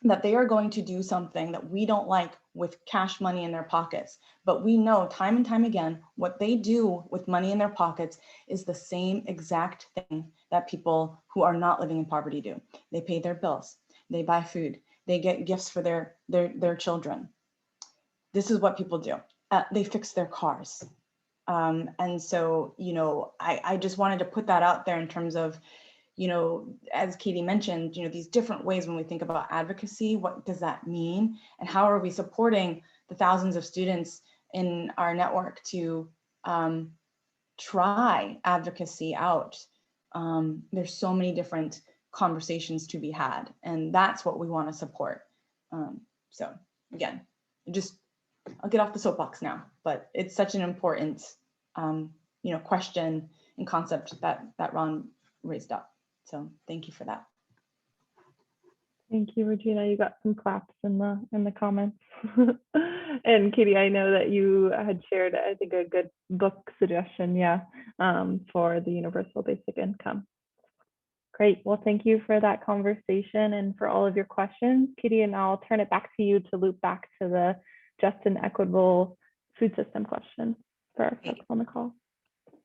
that they are going to do something that we don't like with cash money in their pockets. But we know time and time again, what they do with money in their pockets is the same exact thing that people who are not living in poverty do. They pay their bills, they buy food, they get gifts for their children. This is what people do. They fix their cars. And so, I just wanted to put that out there in terms of, as Katie mentioned, these different ways when we think about advocacy, what does that mean? And how are we supporting the thousands of students in our network to try advocacy out? There's so many different conversations to be had, and that's what we want to support. So again, I'll get off the soapbox now, but it's such an important, question and concept that Ron raised up. So thank you for that. Thank you, Regina. You got some claps in the comments. And Katie, I know that you had shared, I think, a good book suggestion, for the universal basic income. Great. Well, thank you for that conversation and for all of your questions, Katie, and I'll turn it back to you to loop back to the just and equitable food system question for our folks on the call.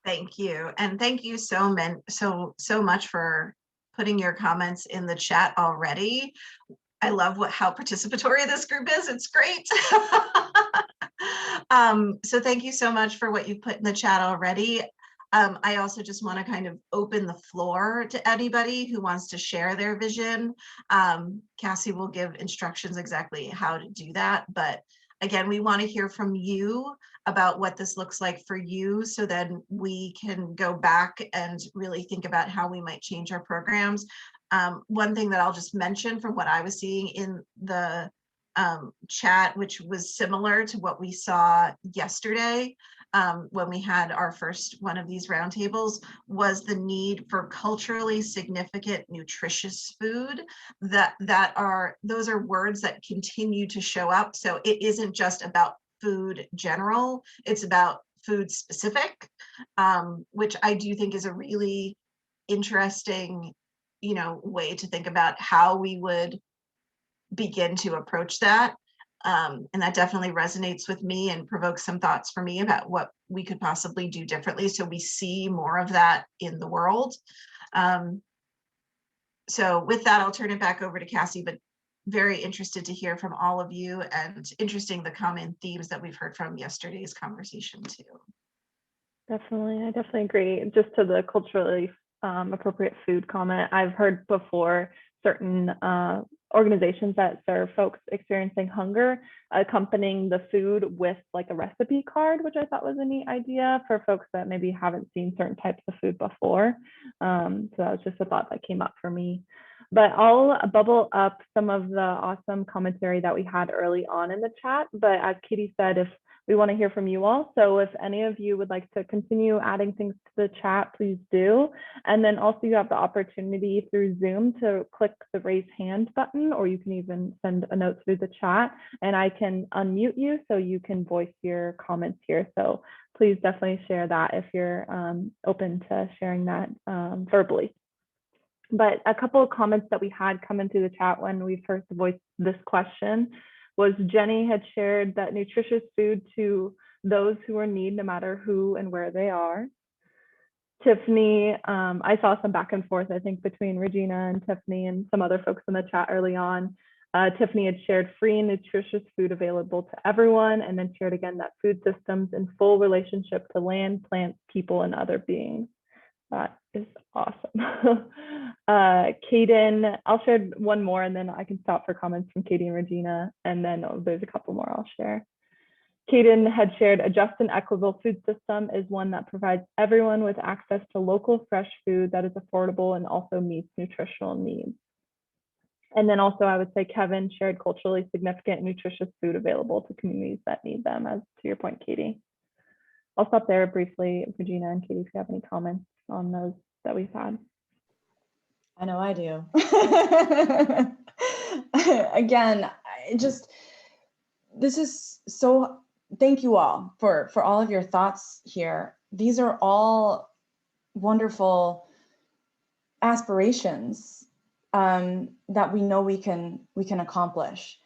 Thank you. And thank you so much for putting your comments in the chat already. I love how participatory this group is. It's great. So thank you so much for what you've put in the chat already. I also just want to kind of open the floor to anybody who wants to share their vision. Cassie will give instructions exactly how to do that. But again, we want to hear from you about what this looks like for you, so then we can go back and really think about how we might change our programs. One thing that I'll just mention from what I was seeing in the chat, which was similar to what we saw yesterday when we had our first one of these roundtables, was the need for culturally significant, nutritious food. Those are words that continue to show up. So it isn't just about food general, it's about food specific, which I do think is a really interesting, way to think about how we would begin to approach that. And that definitely resonates with me and provokes some thoughts for me about what we could possibly do differently so we see more of that in the world. So with that, I'll turn it back over to Cassie, but very interested to hear from all of you, and interesting the common themes that we've heard from yesterday's conversation too. Definitely, I definitely agree. Just to the culturally appropriate food comment, I've heard before certain organizations that serve folks experiencing hunger accompanying the food with like a recipe card, which I thought was a neat idea for folks that maybe haven't seen certain types of food before. So that was just a thought that came up for me. But I'll bubble up some of the awesome commentary that we had early on in the chat. But as Katie said, if we want to hear from you all. So if any of you would like to continue adding things to the chat, please do. And then also you have the opportunity through Zoom to click the raise hand button, or you can even send a note through the chat and I can unmute you so you can voice your comments here. So please definitely share that if you're open to sharing that verbally. But a couple of comments that we had come into the chat when we first voiced this question was Jenny had shared that nutritious food to those who are in need, no matter who and where they are. Tiffany, I saw some back and forth, I think, between Regina and Tiffany and some other folks in the chat early on. Tiffany had shared free and nutritious food available to everyone, and then shared again that food systems in full relationship to land, plants, people, and other beings. That is awesome. Kaden, I'll share one more and then I can stop for comments from Katie and Regina, and then there's a couple more I'll share. Kaden had shared a just and equitable food system is one that provides everyone with access to local fresh food that is affordable and also meets nutritional needs. And then also I would say Kevin shared culturally significant nutritious food available to communities that need them, as to your point, Katie. I'll stop there briefly, Regina and Katie, if you have any comments on those that we've had. I know I do. Again, this is so, thank you all for all of your thoughts here. These are all wonderful aspirations that we know we can accomplish.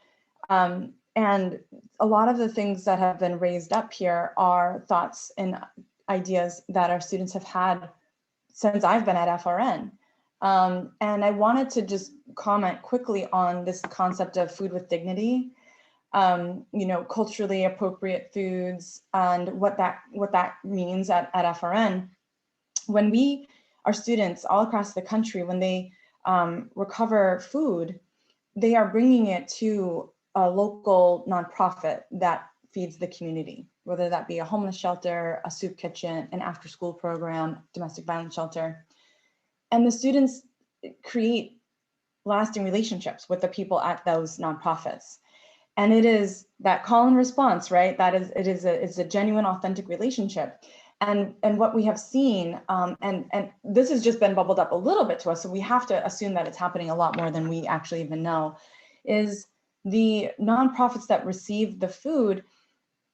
And a lot of the things that have been raised up here are thoughts and ideas that our students have had since I've been at FRN. And I wanted to just comment quickly on this concept of food with dignity, culturally appropriate foods, and what that means at FRN. When our students all across the country, when they recover food, they are bringing it to a local nonprofit that feeds the community, whether that be a homeless shelter, a soup kitchen, an after-school program, domestic violence shelter. And the students create lasting relationships with the people at those nonprofits. And it is that call and response, right? It's a genuine, authentic relationship. And what we have seen, and this has just been bubbled up a little bit to us, so we have to assume that it's happening a lot more than we actually even know, is the nonprofits that receive the food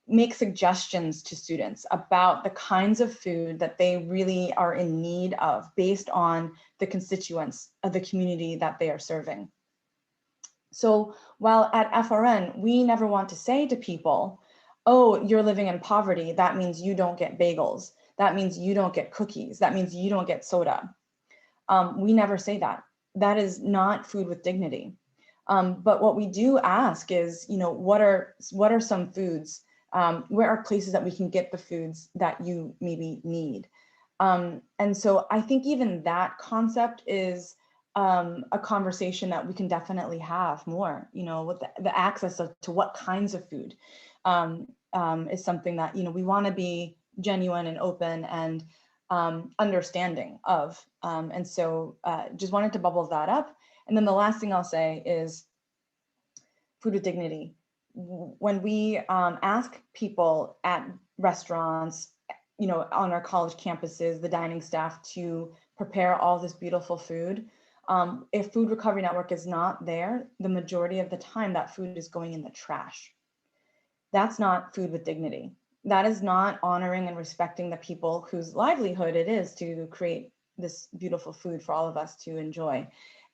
make suggestions to students about the kinds of food that they really are in need of based on the constituents of the community that they are serving. So while at FRN, we never want to say to people, oh, you're living in poverty, that means you don't get bagels. That means you don't get cookies. That means you don't get soda. We never say that. That is not food with dignity. But what we do ask is, what are some foods? Where are places that we can get the foods that you maybe need? And so I think even that concept is a conversation that we can definitely have more, with the access to what kinds of food is something that, we want to be genuine and open and understanding of. And so just wanted to bubble that up. And then the last thing I'll say is food with dignity. When we ask people at restaurants, on our college campuses, the dining staff to prepare all this beautiful food, if Food Recovery Network is not there, the majority of the time that food is going in the trash. That's not food with dignity. That is not honoring and respecting the people whose livelihood it is to create this beautiful food for all of us to enjoy.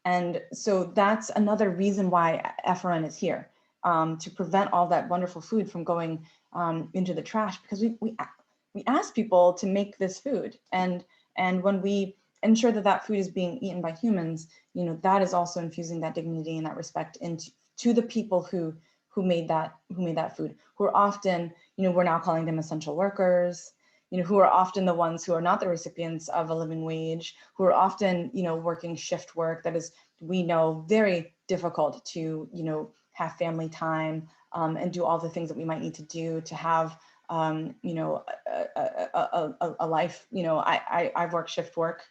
And so that's another reason why FRN is here, to prevent all that wonderful food from going into the trash, because we ask people to make this food. And when we ensure that food is being eaten by humans, that is also infusing that dignity and that respect to the people who made that food, who are often, we're now calling them essential workers, who are often the ones who are not the recipients of a living wage, who are often, working shift work that is, we know, very difficult to, have family time and do all the things that we might need to do to have, a life. I've worked shift work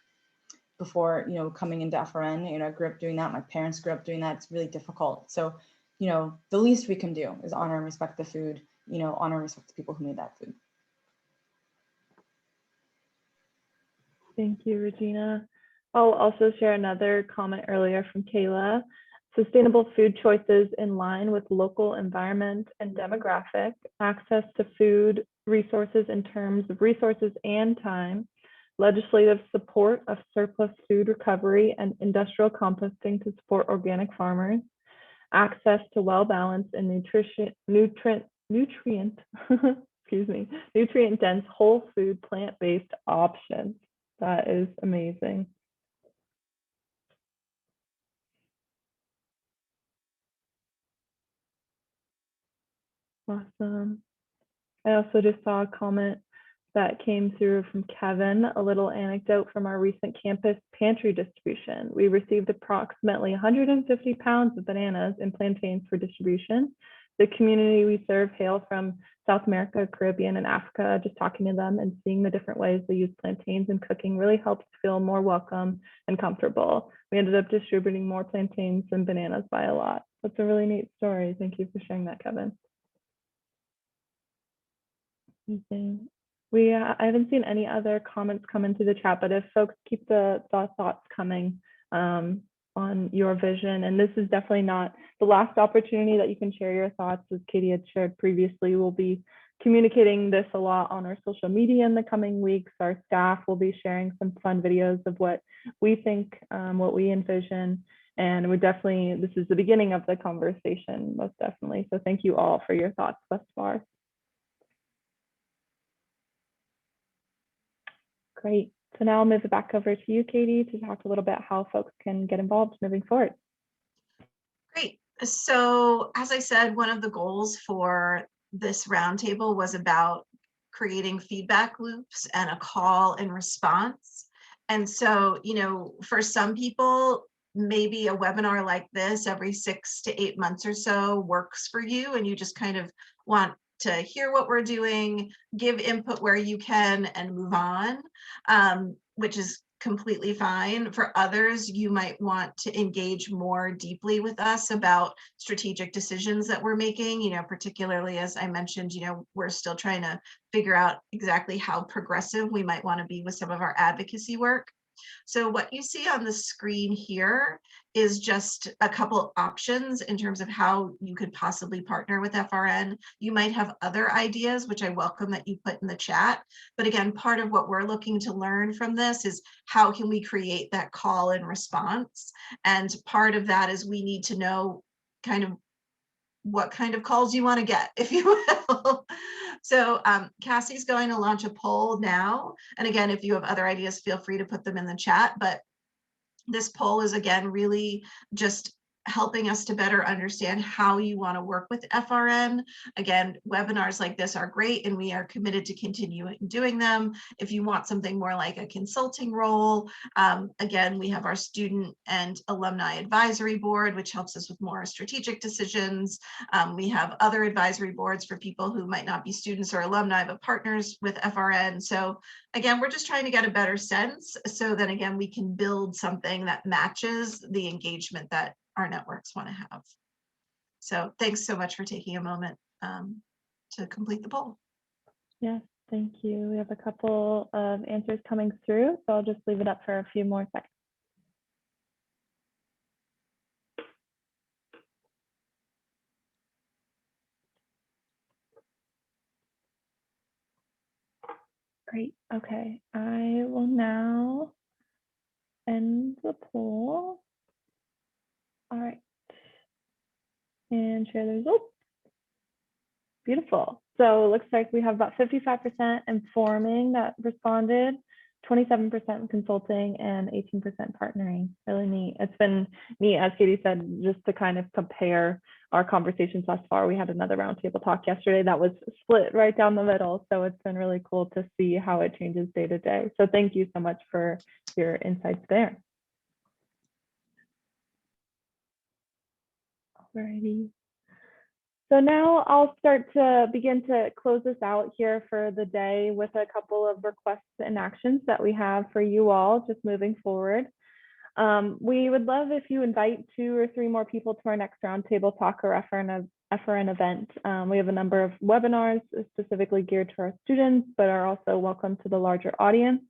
before, coming into FRN. I grew up doing that. My parents grew up doing that. It's really difficult. So, the least we can do is honor and respect the food, honor and respect the people who made that food. Thank you, Regina. I'll also share another comment earlier from Kayla. Sustainable food choices in line with local environment and demographic, access to food resources in terms of resources and time, legislative support of surplus food recovery and industrial composting to support organic farmers, access to well-balanced and nutrient excuse me, nutrient-dense whole food plant-based options. That is amazing. Awesome. I also just saw a comment that came through from Kevin, a little anecdote from our recent campus pantry distribution. We received approximately 150 pounds of bananas and plantains for distribution. The community we serve hail from South America, Caribbean, and Africa. Just talking to them and seeing the different ways they use plantains in cooking really helps feel more welcome and comfortable. We ended up distributing more plantains than bananas by a lot. That's a really neat story. Thank you for sharing that, Kevin. I haven't seen any other comments come into the chat, but if folks keep the thoughts coming on your vision, and this is definitely not the last opportunity that you can share your thoughts. As Katie had shared previously, we'll be communicating this a lot on our social media in the coming weeks. Our staff will be sharing some fun videos of what we think, what we envision, and this is the beginning of the conversation, most definitely. So thank you all for your thoughts thus far. Great. So now I'll move it back over to you, Katie, to talk a little bit how folks can get involved moving forward. Great. So as I said, one of the goals for this roundtable was about creating feedback loops and a call and response. And so, for some people, maybe a webinar like this every 6 to 8 months or so works for you, and you just kind of want to hear what we're doing, give input where you can, and move on, which is completely fine. For others, you might want to engage more deeply with us about strategic decisions that we're making, particularly as I mentioned, we're still trying to figure out exactly how progressive we might want to be with some of our advocacy work. So what you see on the screen here is just a couple options in terms of how you could possibly partner with FRN. You might have other ideas, which I welcome that you put in the chat. But again, part of what we're looking to learn from this is how can we create that call and response? And part of that is we need to know kind of what kind of calls you want to get, if you will. So Cassie's going to launch a poll now. And again, if you have other ideas, feel free to put them in the chat. But this poll is, again, really just helping us to better understand how you want to work with FRN. Again, webinars like this are great, and we are committed to continuing doing them. If you want something more like a consulting role, again, we have our student and alumni advisory board, which helps us with more strategic decisions. We have other advisory boards for people who might not be students or alumni, but partners with FRN. So again, we're just trying to get a better sense so that, again, we can build something that matches the engagement that our networks want to have. So thanks so much for taking a moment to complete the poll. Yes, thank you. We have a couple of answers coming through, so I'll just leave it up for a few more seconds. Great, okay. I will now end the poll. All right, and share the results. Beautiful. So it looks like we have about 55% informing that responded, 27% consulting, and 18% partnering. Really neat. It's been neat, as Katie said, just to kind of compare our conversations thus far. We had another roundtable talk yesterday that was split right down the middle. So it's been really cool to see how it changes day to day. So thank you so much for your insights there. Alrighty. So now I'll start to begin to close this out here for the day with a couple of requests and actions that we have for you all just moving forward. We would love if you invite 2 or 3 more people to our next roundtable talk or FRN event. We have a number of webinars specifically geared to our students, but are also welcome to the larger audience.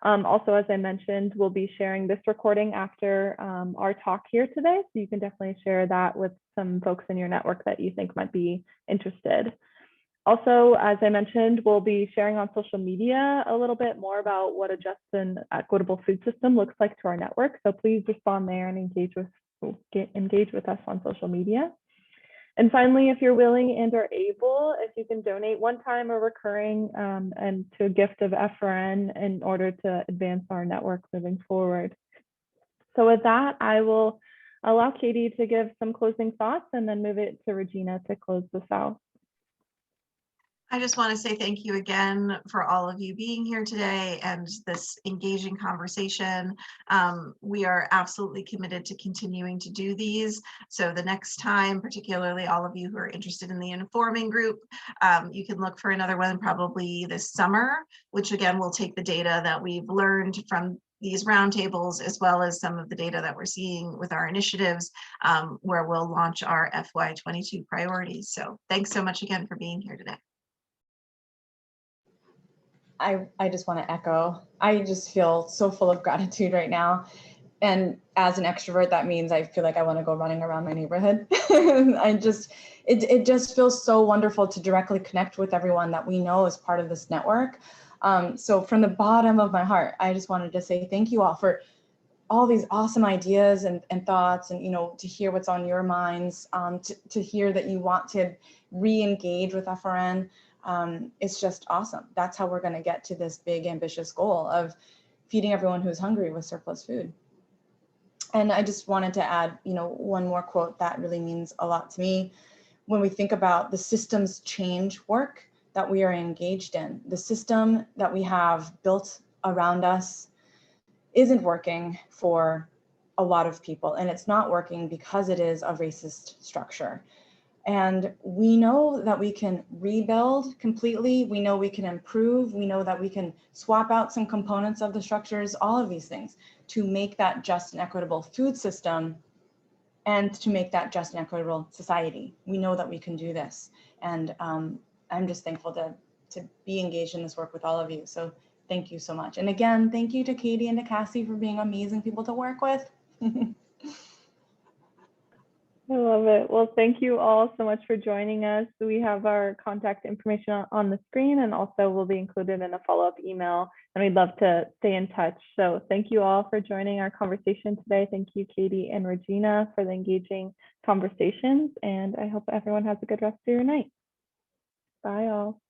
Also, as I mentioned, we'll be sharing this recording after our talk here today, so you can definitely share that with some folks in your network that you think might be interested. Also, as I mentioned, we'll be sharing on social media a little bit more about what a just and equitable food system looks like to our network. So please respond there and engage with us on social media. And finally, if you're willing and are able, if you can donate one time or recurring and to a gift of FRN in order to advance our network moving forward. So with that, I will allow Katie to give some closing thoughts and then move it to Regina to close this out. I just want to say thank you again for all of you being here today and this engaging conversation. We are absolutely committed to continuing to do these. So the next time, particularly all of you who are interested in the informing group, you can look for another one probably this summer, which again will take the data that we've learned from these roundtables, as well as some of the data that we're seeing with our initiatives, where we'll launch our FY22 priorities. So thanks so much again for being here today. I just want to echo, I just feel so full of gratitude right now. And as an extrovert, that means I feel like I want to go running around my neighborhood. It just feels so wonderful to directly connect with everyone that we know is part of this network. So from the bottom of my heart, I just wanted to say thank you all for all these awesome ideas and thoughts, and to hear what's on your minds, to hear that you want to re-engage with FRN. It's just awesome. That's how we're going to get to this big ambitious goal of feeding everyone who's hungry with surplus food. And I just wanted to add, one more quote that really means a lot to me. When we think about the systems change work that we are engaged in, the system that we have built around us isn't working for a lot of people, and it's not working because it is a racist structure. And we know that we can rebuild completely. We know we can improve. We know that we can swap out some components of the structures, all of these things, to make that just and equitable food system and to make that just and equitable society. We know that we can do this. And I'm just thankful to be engaged in this work with all of you. So thank you so much. And again, thank you to Katie and to Cassie for being amazing people to work with. I love it. Well, thank you all so much for joining us. We have our contact information on the screen, and also will be included in a follow-up email, and we'd love to stay in touch. So thank you all for joining our conversation today. Thank you, Katie and Regina, for the engaging conversations, and I hope everyone has a good rest of your night. Bye all.